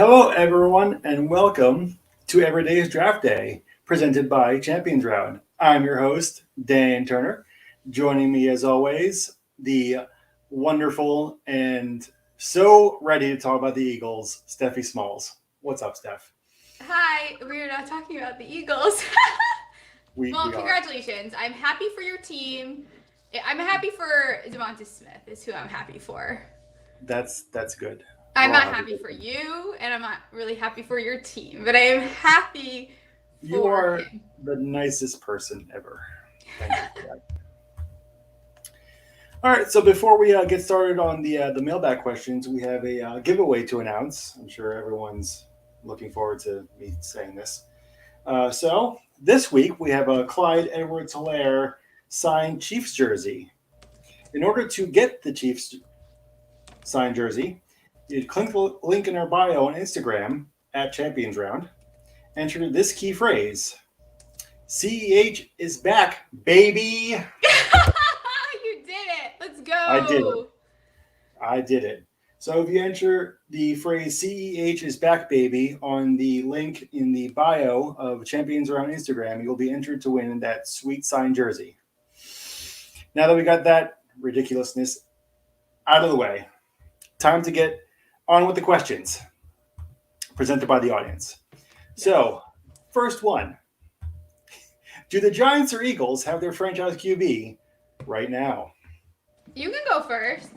Hello, everyone, and welcome to Everyday's Draft Day, presented by Champions Round. I'm your host, Dan Turner. Joining me, as always, the wonderful and so ready to talk about the Eagles, Steffi Smalls. What's up, Steph? Hi, we're not talking about the Eagles. We Well, are. congratulations. I'm happy for your team. I'm happy for Devonta Smith is who I'm happy for. That's good. I'm We're all not happy. happy for you, and I'm not really happy for your team, but I am happy You for are him. the nicest person ever. Thank you for that. All right, so before we get started on the mailbag questions, we have a giveaway to announce. I'm sure everyone's looking forward to me saying this. So this week we have a Clyde Edwards-Helaire signed Chiefs jersey. In order to get the Chiefs signed jersey, you click the link in our bio on Instagram at Champions Round. Enter this key phrase: CEH is back, baby. You did it. Let's I did it. go. I did it. So if you enter the phrase CEH is back, baby, on the link in the bio of Champions Around Instagram, you'll be entered to win that sweet signed jersey. Now that we got that ridiculousness out of the way, time to get on with the questions presented by the audience. Yes. So, first one: do the Giants or Eagles have their franchise QB right now? You can go first.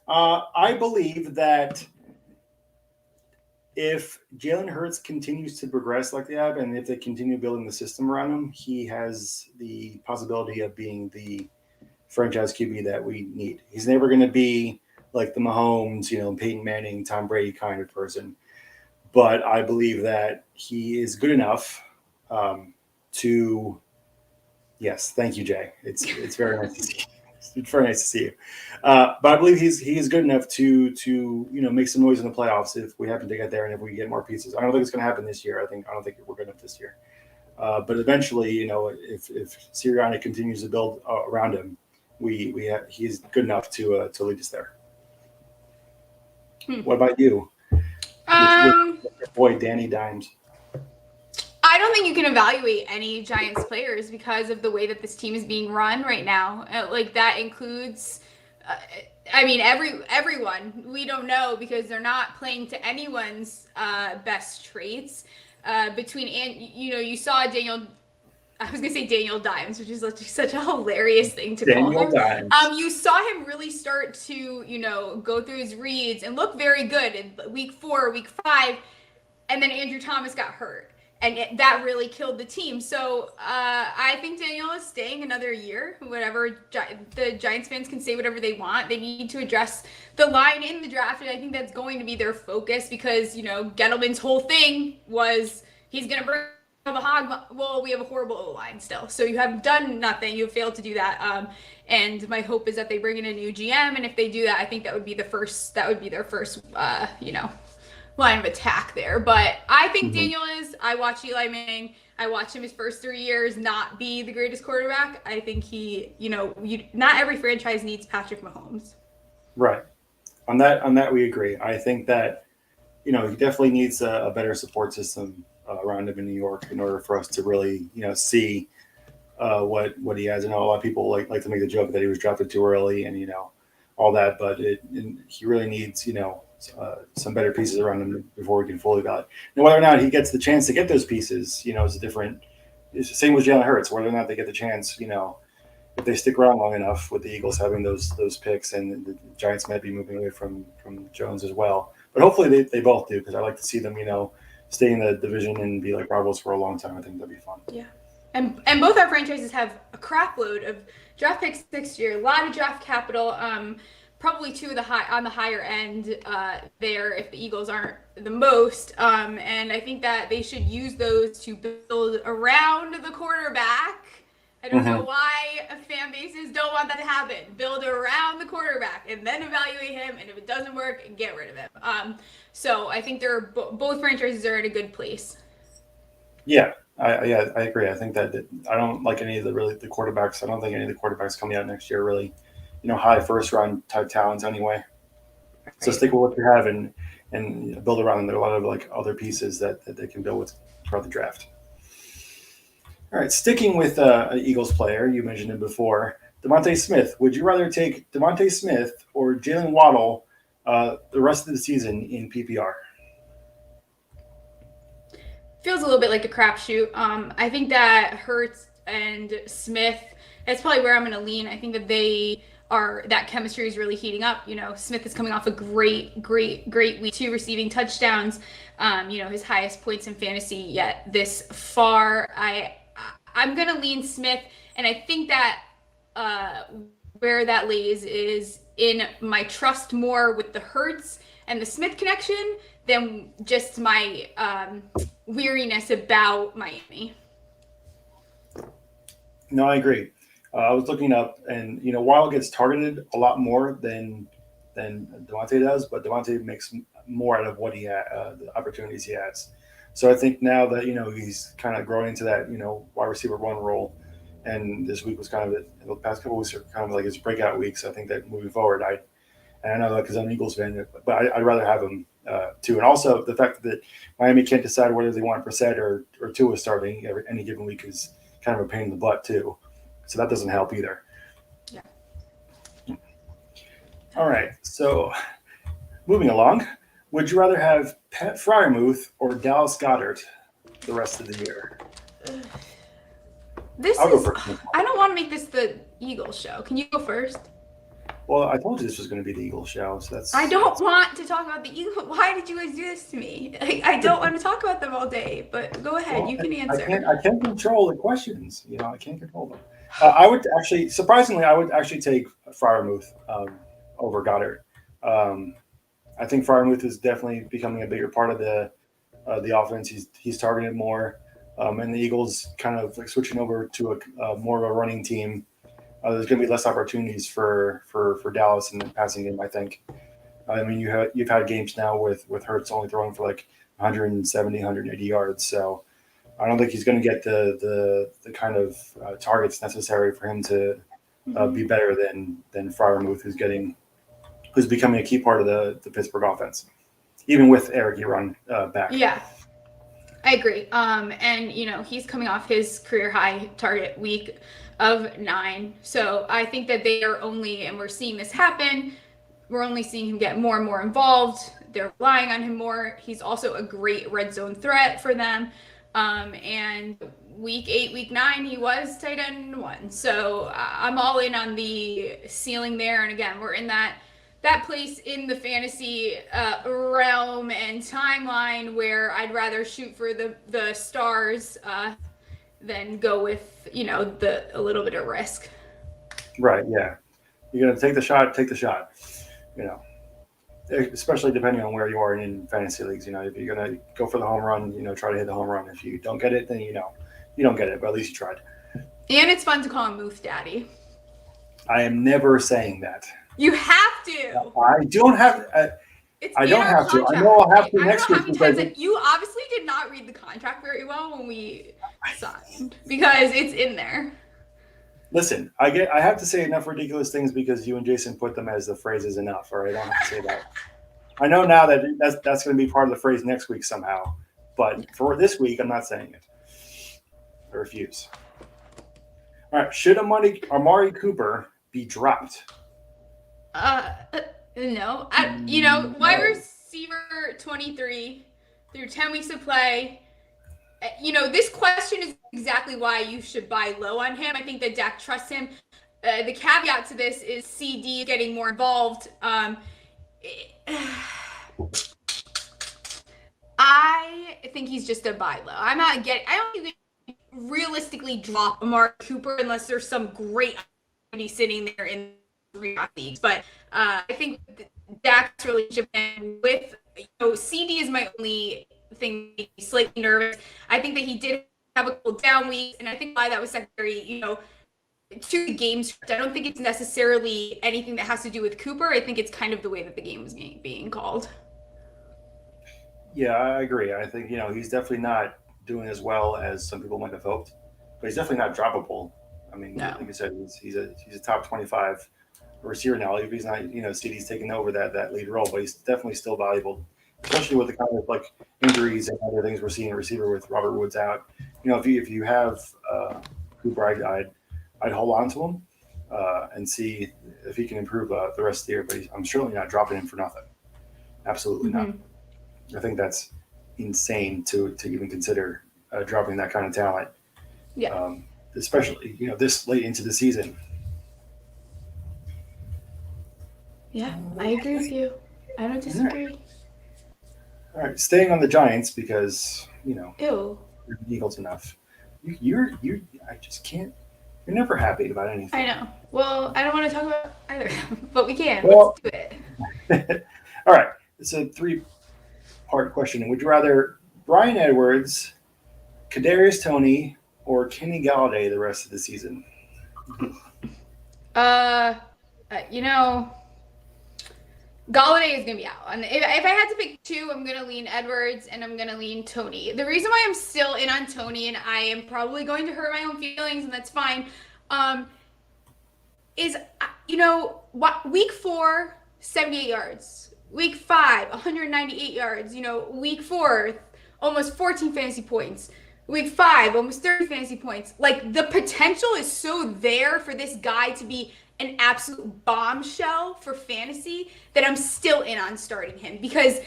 I believe that if Jalen Hurts continues to progress like they have, and if they continue building the system around him, he has the possibility of being the franchise QB that we need. He's never going to be like the Mahomes, Peyton Manning, Tom Brady kind of person, but I believe that he is good enough to. Yes, thank you, Jay. It's very nice to see. It's very nice to see you. But I believe he is good enough to make some noise in the playoffs if we happen to get there and if we get more pieces. I don't think it's going to happen this year. I don't think we're good enough this year. But eventually, if Sirianni continues to build around him, he's good enough to lead us there. Hmm. What about you, with Um, your boy Danny Dimes? I don't think you can evaluate any Giants players because of the way that this team is being run right now. Like that includes, uh, I mean, everyone. We don't know because they're not playing to anyone's best traits. Between and you saw Daniel. I was gonna say Daniel Dimes, which is such a hilarious thing to call Daniel him. Dimes. You saw him really start to go through his reads and look very good in week 4, week 5, and then Andrew Thomas got hurt, and that really killed the team. So I think Daniel is staying another year. Whatever the Giants fans can say whatever they want, they need to address the line in the draft, and I think that's going to be their focus because Gettleman's whole thing was he's going to bring the hog. Well, we have a horrible O line still, so you have done nothing. You have failed to do that. And my hope is that they bring in a new GM, and if they do that, I think that would be the first. That would be their first. Line of attack there. But I think Mhm. Daniel is. I watched Eli Manning. I watched him his first 3 years not be the greatest quarterback. I think not every franchise needs Patrick Mahomes. Right. On that we agree. I think that he definitely needs a better support system around him in New York in order for us to really see what he has. I know a lot of people like to make the joke that he was drafted too early and all that, but he really needs some better pieces around him before we can fully evaluate. Now, whether or not he gets the chance to get those pieces, is a different. It's the same with Jalen Hurts. Whether or not they get the chance, if they stick around long enough with the Eagles having those picks, and the Giants might be moving away from Jones as well. But hopefully they both do because I like to see them, stay in the division and be like rivals for a long time. I think that'd be fun. Yeah. And both our franchises have a crap load of draft picks next year. A lot of draft capital. Probably two of the high on the higher end there if the Eagles aren't the most. And I think that they should use those to build around the quarterback. I don't know Mm-hmm. why fan bases don't want that to happen. Build around the quarterback and then evaluate him. And if it doesn't work, get rid of him. So I think both franchises are in a good place. Yeah, I agree. I think that I don't like any of the quarterbacks. I don't think any of the quarterbacks coming out next year really, high first round type talents anyway. So Right. stick with what you have, and and build around them. There are a lot of like other pieces that they can build with throughout the draft. All right, sticking with an Eagles player, you mentioned him before, Devontae Smith. Would you rather take Devontae Smith or Jalen Waddle the rest of the season in PPR? Feels a little bit like a crapshoot. I think that Hurts and Smith, that's probably where I'm going to lean. I think that that chemistry is really heating up. Smith is coming off a great week, 2 receiving touchdowns. His highest points in fantasy yet this far. I'm going to lean Smith, and I think that where that lays is in my trust more with the Hurts and the Smith connection than just my weariness about Miami. No, I agree. I was looking up, and Waddle gets targeted a lot more than Devontae does, but Devontae makes more out of what the opportunities he has. So I think now that he's kind of growing into that wide receiver one role, and this week was kind of the past couple of weeks are kind of like his breakout weeks. I think that moving forward, I know that because I'm an Eagles fan, but I'd rather have him too. And also the fact that Miami can't decide whether they want Brissett or Tua starting any given week is kind of a pain in the butt too. So that doesn't help either. Yeah. All right. So moving along, would you rather have Pat Fryermuth or Dallas Goedert the rest of the year? I don't want to make this the Eagles show. Can you go first? Well, I told you this was going to be the Eagles show, so that's. I don't want to talk about the Eagles. Why did you guys do this to me? I don't want to talk about them all day. But go ahead, you can answer. I can't control the questions. I can't control them. I would actually take Fryermuth over Goddard. I think Fryermuth is definitely becoming a bigger part of the offense. He's targeted more, and the Eagles kind of like switching over to a more of a running team. There's going to be less opportunities for Dallas in the passing game, I think. I mean, you've had games now with Hurts only throwing for like 170, 180 yards. So I don't think he's going to get the kind of targets necessary for him to be better than Fryermuth, who's becoming a key part of the Pittsburgh offense, even with Eric Ebron back. Yeah. I agree. And he's coming off his career high target week of 9. So I think that they are only, and we're seeing this happen, we're only seeing him get more and more involved. They're relying on him more. He's also a great red zone threat for them. And week 8, week 9, he was tight end 1. So I'm all in on the ceiling there. And again, we're in that place in the fantasy realm and timeline where I'd rather shoot for the stars than go with a little bit of risk. Right. Yeah. You're gonna take the shot. Take the shot. Especially depending on where you are in fantasy leagues. If you're gonna go for the home run, try to hit the home run. If you don't get it, then you don't get it. But at least you tried. And it's fun to call him Muth Daddy. I am never saying that. You have to. I don't have. I don't have to. I know I'll have to next week. You obviously did not read the contract very well when we signed because it's in there. Listen, I have to say enough ridiculous things because you and Jason put them as the phrases enough, or I don't have to say that. I know now that that's going to be part of the phrase next week somehow, but for this week, I'm not saying it. I refuse. All right, should Amari Cooper be dropped? No. Wide receiver 23 through 10 weeks of play. This question is exactly why you should buy low on him. I think that Dak trusts him. The caveat to this is CD getting more involved. I think he's just a buy low. I don't even realistically drop Amari Cooper unless there's some great opportunity sitting there in leagues. But I think Dak's relationship with CD is my only thing slightly nervous. I think that he did have a couple down weeks, and I think why that was secondary, to the game script. I don't think it's necessarily anything that has to do with Cooper. I think it's kind of the way that the game was being called. Yeah, I agree. I think he's definitely not doing as well as some people might have hoped, but he's definitely not droppable. I mean, no. Like you said, he's a top 25 receiver now. If he's not, CD's taking over that lead role, but he's definitely still valuable especially with the kind of like injuries and other things we're seeing a receiver with Robert Woods out. If you have Cooper, I'd hold on to him and see if he can improve the rest of the year. But I'm certainly not dropping him for nothing. Absolutely not. I think that's insane to even consider dropping that kind of talent. Yeah. Especially this late into the season. Yeah, I agree with you. I don't disagree. All right, staying on the Giants because Ew. you're the Eagles enough. You. I just can't. You're never happy about anything. I know. Well, I don't want to talk about either, but we can. Well, Let's do it. all right. It's a three-part question. Would you rather Brian Edwards, Kadarius Toney, or Kenny Gallaudet the rest of the season? Gallaudet is gonna be out, and if I had to pick two, I'm gonna lean Edwards and I'm gonna lean Toney. The reason why I'm still in on Toney, and I am probably going to hurt my own feelings, and that's fine, is week 4, 78 yards, week 5, 198 yards, week 4, almost 14 fantasy points. Week 5, almost 30 fantasy points. Like, the potential is so there for this guy to be an absolute bombshell for fantasy that I'm still in on starting him, because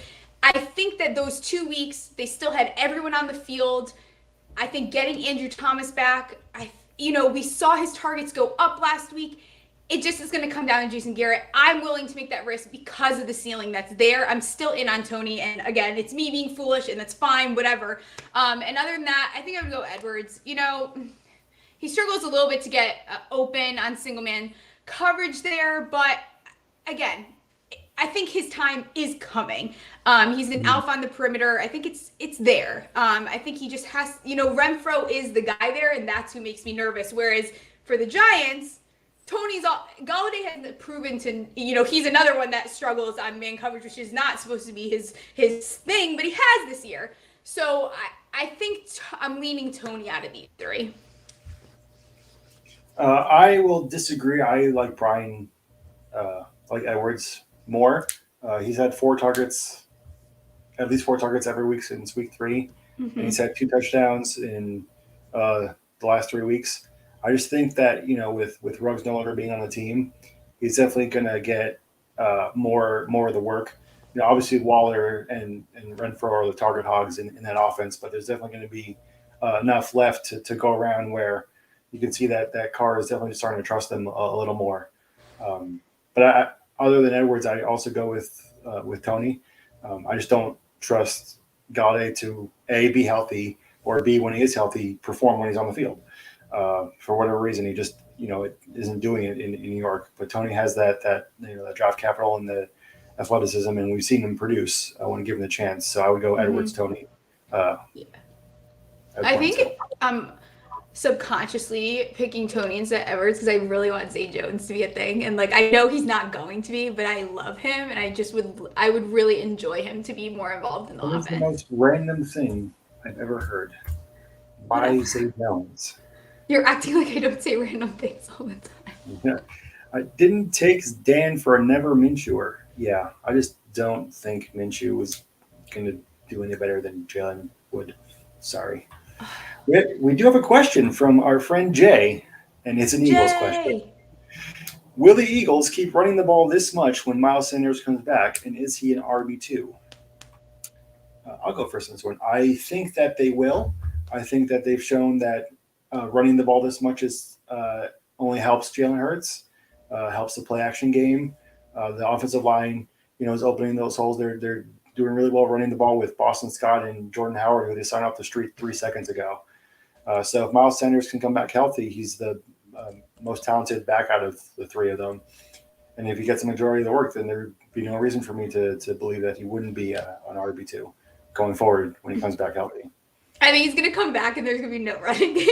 I think that those 2 weeks, they still had everyone on the field. I think getting Andrew Thomas back, we saw his targets go up last week. It just is going to come down to Jason Garrett. I'm willing to make that risk because of the ceiling that's there. I'm still in on Toney, and again, it's me being foolish, and that's fine, whatever. And other than that, I think I'm going to go Edwards. He struggles a little bit to get open on single man coverage there, but again, I think his time is coming. He's an alpha on the perimeter. I think it's there. I think he just has, Renfro is the guy there, and that's who makes me nervous. Whereas for the Giants, Gallaudet has proven to, he's another one that struggles on man coverage, which is not supposed to be his thing, but he has this year. So I think I'm leaning Toney out of these three. I will disagree. I like Brian, like Edwards more. He's had at least four targets every week since week 3. And he's had 2 touchdowns in the last 3 weeks. I just think that, with Ruggs no longer being on the team, he's definitely going to get more of the work. Obviously Waller and Renfro are the target hogs in that offense, but there's definitely going to be enough left to go around where you can see that Carr is definitely starting to trust them a little more. But other than Edwards, I also go with Toney. I just don't trust Gallaudet to A, be healthy, or B, when he is healthy, perform when he's on the field. For whatever reason, he just it isn't doing it in New York. But Toney has that draft capital and the athleticism, and we've seen him produce when given the chance. So I would go Edwards, Toney. I think I'm subconsciously picking Toney instead of Edwards because I really want Zay Jones to be a thing, and I know he's not going to be, but I love him, and I would really enjoy him to be more involved in the offense. That's the most random thing I've ever heard. Why Zay Jones? You're acting like I don't say random things all the time. Yeah. I didn't take Dan for a never Minshewer. Yeah, I just don't think Minshew was going to do any better than Jalen would. Sorry. We do have a question from our friend Jay, and it's an Eagles question. Will the Eagles keep running the ball this much when Miles Sanders comes back, and is he an RB2? I'll go first on this one. I think that they will. I think that they've shown that running the ball this much only helps Jalen Hurts, helps the play action game. The offensive line, is opening those holes. They're doing really well running the ball with Boston Scott and Jordan Howard, who they signed off the street 3 seconds ago. So if Miles Sanders can come back healthy, he's the most talented back out of the 3 of them. And if he gets the majority of the work, then there'd be no reason for me to believe that he wouldn't be an RB2 going forward when he comes back healthy. I think he's going to come back and there's going to be no running game.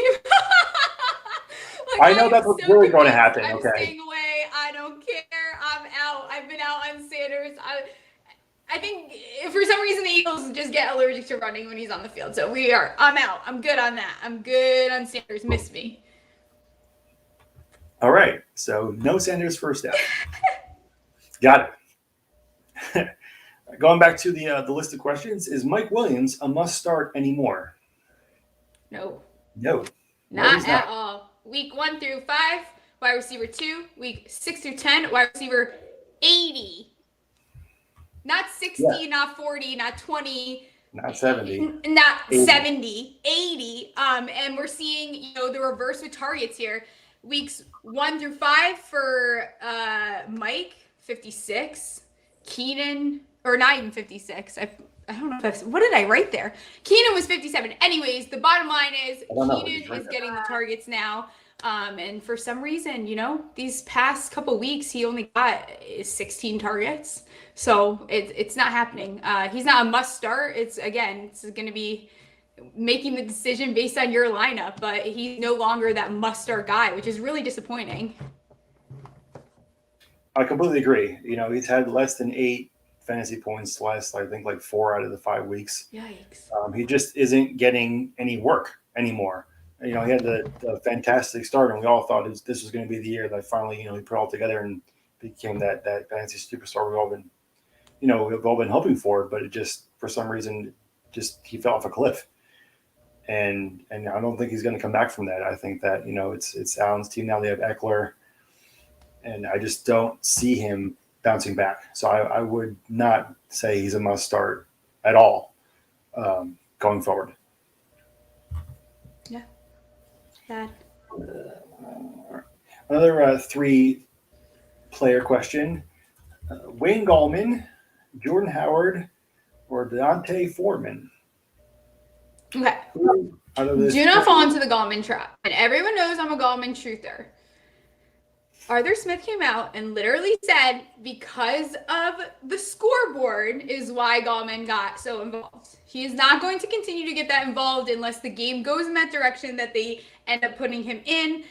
I know that's what's really going to happen. I'm okay. staying away. I don't care. I'm out. I've been out on Sanders. I think if for some reason the Eagles just get allergic to running when he's on the field. So I'm out. I'm good on that. I'm good on Sanders. Miss me. All right. So no Sanders first out. Got it. Going back to the list of questions, is Mike Williams a must start anymore? No. No. Not at all. Week 1 through 5, wide receiver 2. Week 6 through 10, wide receiver 80. Not 60, not 40, not 20. Not 70. Not 80. 70, 80. And we're seeing, the reverse with targets here. Weeks 1 through 5 for Mike, 56. Keenan, or not even 56. I don't know what did I write there? Keenan was 57. Anyways, the bottom line is Keenan is getting the targets now. And for some reason, these past couple weeks, he only got 16 targets. So it's not happening. He's not a must start. It's going to be making the decision based on your lineup, but he's no longer that must start guy, which is really disappointing. I completely agree. He's had less than 8 fantasy points last, I think, like 4 out of the 5 weeks. Yikes. He just isn't getting any work anymore. He had the fantastic start, and we all thought this was going to be the year that finally, he put it all together and became that fantasy superstar we've all been hoping for. But it just, for some reason, he fell off a cliff. And I don't think he's going to come back from that. I think that it's Allen's team now. They have Eckler, and I just don't see him bouncing back. So I would not say he's a must start at all going forward. Yeah. Sad. Another 3-player question: Wayne Gallman, Jordan Howard, or D'Onta Foreman? Okay. Do not fall into the Gallman trap. And everyone knows I'm a Gallman truther. Arthur Smith came out and literally said because of the scoreboard is why Gallman got so involved. He is not going to continue to get that involved unless the game goes in that direction that they end up putting him in.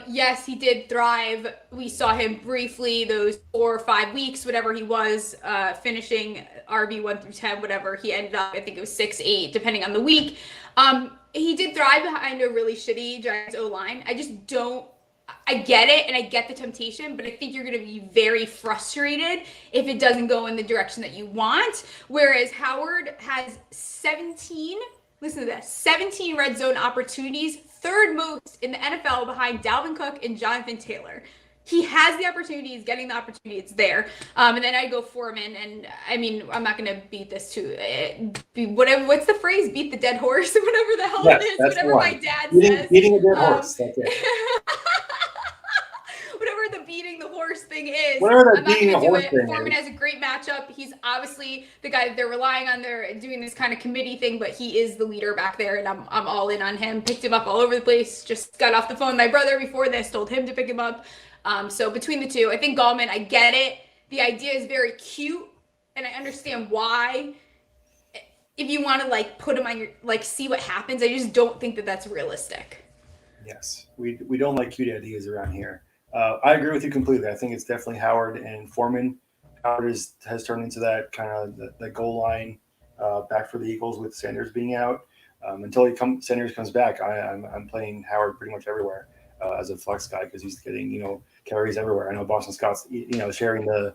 Yes, he did thrive. We saw him briefly those 4 or 5 weeks, whatever he was, finishing RB 1 through 10, whatever he ended up. I think it was 6, 8, depending on the week. He did thrive behind a really shitty Giants O-line. I get it, and I get the temptation, but I think you're going to be very frustrated if it doesn't go in the direction that you want. Whereas Howard has 17 red zone opportunities, 3rd most in the NFL behind Dalvin Cook and Jonathan Taylor. He has the opportunity. He's getting the opportunity. It's there. And then I go Foreman. And I mean, I'm not going to beat this too. Whatever. What's the phrase? Beat the dead horse? Whatever the hell it is. Whatever my dad says. Beating a dead horse. That's it. Whatever the beating the horse thing is. Whatever I'm not going to do it. Foreman is. has a great matchup. He's obviously the guy that they're relying on. They're doing this kind of committee thing, but he is the leader back there, and I'm all in on him. Picked him up all over the place. Just got off the phone with my brother before this. Told him to pick him up. So between the two, I think Gallman, I get it. The idea is very cute, and I understand why. If you want to put him on your see what happens, I just don't think that that's realistic. Yes, we don't like cute ideas around here. I agree with you completely. I think it's definitely Howard and Foreman. Howard has turned into that kind of the goal line back for the Eagles with Sanders being out. Until Sanders comes back, I'm playing Howard pretty much everywhere as a flex guy because he's getting carries everywhere. I know Boston Scott's sharing the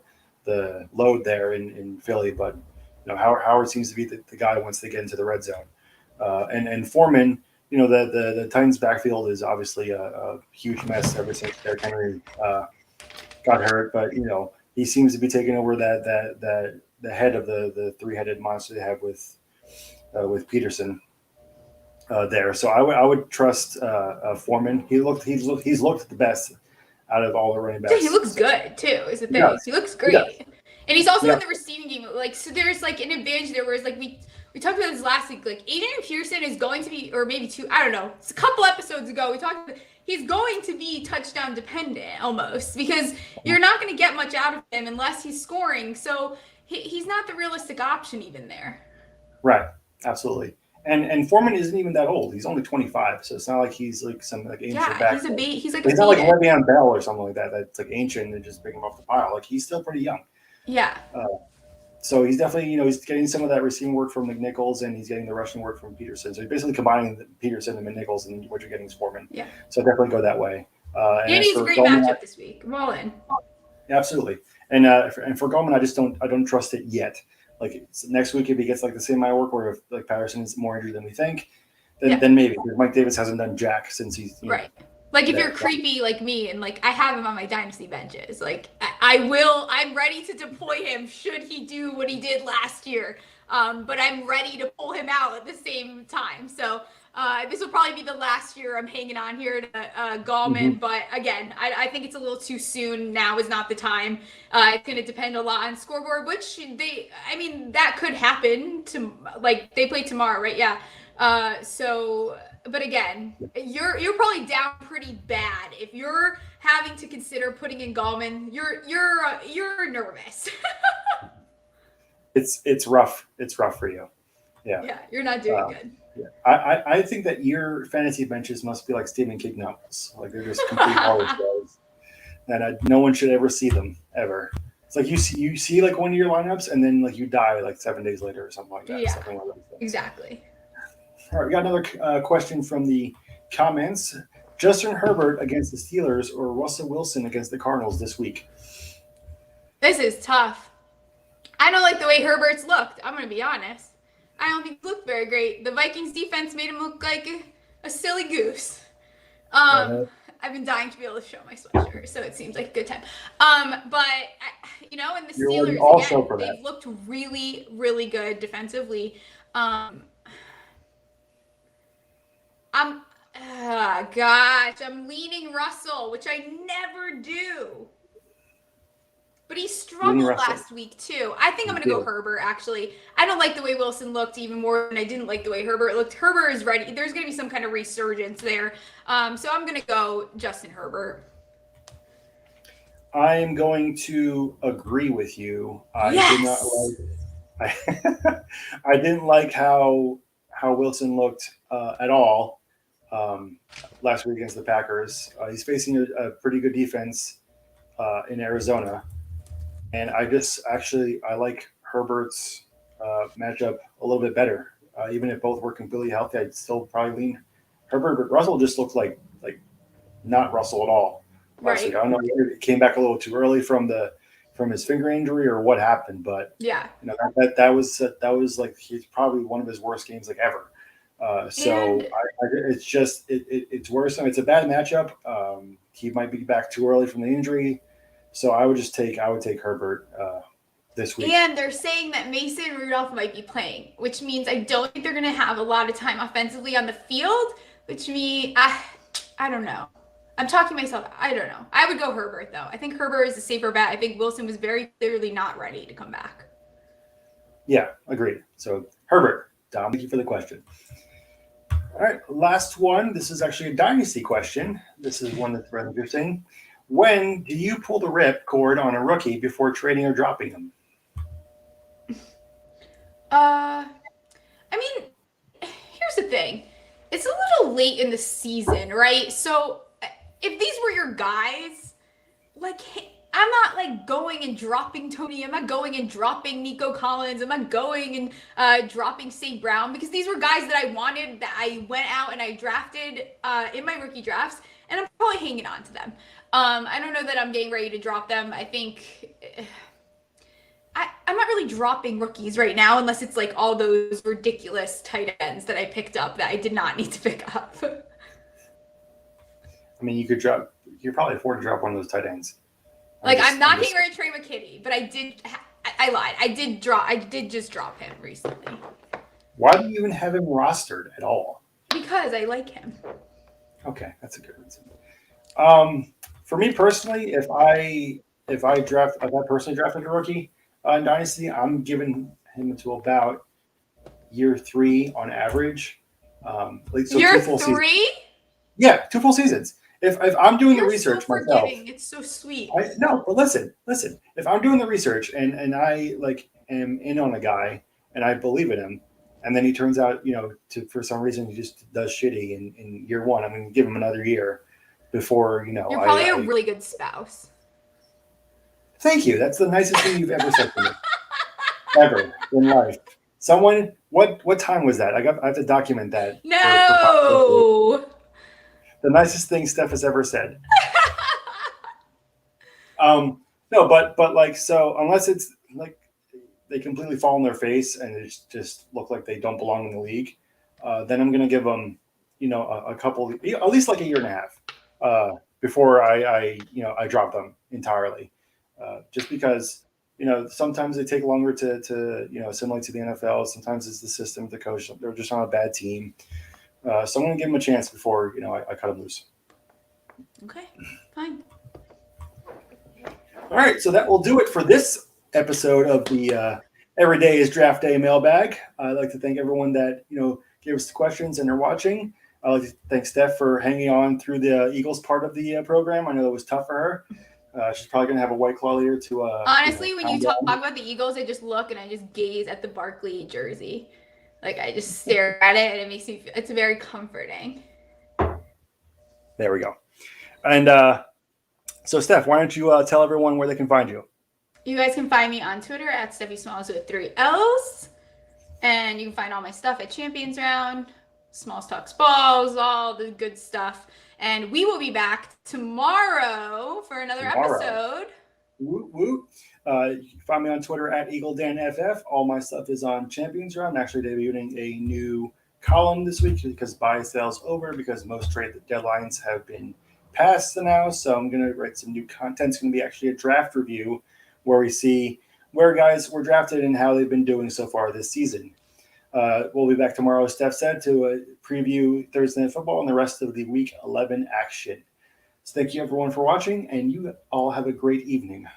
load there in Philly, but Howard seems to be the guy once they get into the red zone. And Foreman. The Titans' backfield is obviously a huge mess ever since Derrick Henry got hurt. But he seems to be taking over the head of the 3-headed monster they have with Peterson there. So I would trust Foreman. He's looked the best out of all the running backs. Yeah, he looks good too. Is the thing. He looks great, and he's also in the receiving game. So there's an advantage there, whereas we talked about this last week. Adrian Pearson is going to be, or maybe 2, I don't know. It's a couple episodes ago. We talked about he's going to be touchdown dependent almost because you're not going to get much out of him unless he's scoring. So he's not the realistic option even there. Right. Absolutely. And Foreman isn't even that old. He's only 25. So it's not like he's some ancient back. Yeah, he's a baby. He's not like Le'Veon Bell or something like that. That's ancient and just pick him off the pile. He's still pretty young. Yeah. So he's definitely, he's getting some of that receiving work from McNichols and he's getting the rushing work from Peterson. So he's basically combining Peterson and McNichols, and what you're getting is Foreman. Yeah. So definitely go that way. And he's a great matchup this week. I'm all in. Absolutely. And for Gallman, I don't trust it yet. Like next week, if he gets like the same amount of work, or if like Patterson is more injured than we think, then maybe. Mike Davis hasn't done jack since he's right. Like if you're creepy like me and like I have him on my dynasty benches, like I'm ready to deploy him should he do what he did last year. But I'm ready to pull him out at the same time. So this will probably be the last year I'm hanging on here to Gallman. But again, I think it's a little too soon. Now is not the time. It's going to depend a lot on scoreboard, which that could happen to like they play tomorrow, right? Yeah. But again, you're probably down pretty bad if you're having to consider putting in Gallman. You're nervous. It's rough. It's rough for you. Yeah. Yeah, you're not doing good. Yeah. I think that your fantasy benches must be like Stephen King novels. Like they're just complete horror shows, and no one should ever see them ever. It's like you see like one of your lineups, and then like you die like 7 days later or something like that. Yeah, something like that. Exactly. All right, we got another question from the comments. Justin Herbert against the Steelers or Russell Wilson against the Cardinals this week? This is tough. I don't like the way Herbert's looked. I'm going to be honest. I don't think he looked very great. The Vikings defense made him look like a silly goose. I've been dying to be able to show my sweatshirt, so it seems like a good time. But and the Steelers again, they've looked really, really good defensively. I'm leaning Russell, which I never do. But he struggled last week too. I think I'm going to go Herbert, actually. I don't like the way Wilson looked even more than I didn't like the way Herbert looked. Herbert is ready. There's going to be some kind of resurgence there. So I'm going to go Justin Herbert. I am going to agree with you. I didn't like how Wilson looked at all last week against the Packers. He's facing a pretty good defense in Arizona. And I like Herbert's matchup a little bit better. Even if both were completely healthy, I'd still probably lean Herbert. But Russell just looked like not Russell at all last week. I don't know if he came back a little too early from his finger injury or what happened, but that was like he's probably one of his worst games like ever. It's worse. It's a bad matchup. He might be back too early from the injury. So I would take Herbert this week. And they're saying that Mason Rudolph might be playing, which means I don't think they're going to have a lot of time offensively on the field, which means I don't know. I'm talking to myself. I don't know. I would go Herbert, though. I think Herbert is a safer bet. I think Wilson was very clearly not ready to come back. Yeah, agreed. So Herbert, Dom, thank you for the question. All right, last one. This is actually a dynasty question. This is one that's rather interesting. When do you pull the rip cord on a rookie before trading or dropping them? Here's the thing. It's a little late in the season, right? So if these were your guys, like, I'm not like going and dropping Tony. I'm not going and dropping Nico Collins. I'm not going and dropping St. Brown, because these were guys that I wanted, that I went out and I drafted in my rookie drafts, and I'm probably hanging on to them. I don't know that I'm getting ready to drop them. I think I'm not really dropping rookies right now unless it's like all those ridiculous tight ends that I picked up that I did not need to pick up. I mean, you could probably afford to drop one of those tight ends. I'm not getting ready to trade McKinney, but I lied. I did just drop him recently. Why do you even have him rostered at all? Because I like him. Okay, that's a good reason. For me personally, if I personally drafted a rookie in Dynasty, I'm giving him until about year 3 on average. Year 3? Yeah, 2 full seasons. If I'm doing the research myself, it's so sweet. But listen. If I'm doing the research and I am in on a guy and I believe in him, and then he turns out, for some reason he just does shitty in year 1, I'm going to give him another year before, You're probably a really good spouse. Thank you. That's the nicest thing you've ever said to me. Ever in life. Someone, what time was that? I have to document that. No. The nicest thing Steph has ever said. No, but so unless it's they completely fall on their face and it just look like they don't belong in the league, then I'm going to give them, a couple, at least like a year and a half before I drop them entirely. Just because, sometimes they take longer to assimilate to the NFL. Sometimes it's the system, the coach, they're just on a bad team. So I'm going to give them a chance before, I cut them loose. Okay, fine. All right, so that will do it for this episode of the Every Day is Draft Day mailbag. I'd like to thank everyone that gave us the questions and are watching. I'd like to thank Steph for hanging on through the Eagles part of the program. I know it was tough for her. She's probably gonna have a White Claw later to. Honestly, when you talk about the Eagles, I just look and I just gaze at the Barkley jersey, like I just stare at it, and it makes me feel, it's very comforting. There we go. And so, Steph, why don't you tell everyone where they can find you? You guys can find me on Twitter at Steffi Smalls with 3 L's. And you can find all my stuff at Champions Round, Smalls Talks Balls, all the good stuff. And we will be back tomorrow for another episode. Woo, woo. You can find me on Twitter at EagleDanFF. All my stuff is on Champions Round. I'm actually debuting a new column this week because buy sale's over because most trade deadlines have been passed now. So I'm going to write some new content. It's going to be actually a draft review where we see where guys were drafted and how they've been doing so far this season. We'll be back tomorrow, as Steph said, to preview Thursday Night Football and the rest of the Week 11 action. So thank you, everyone, for watching, and you all have a great evening.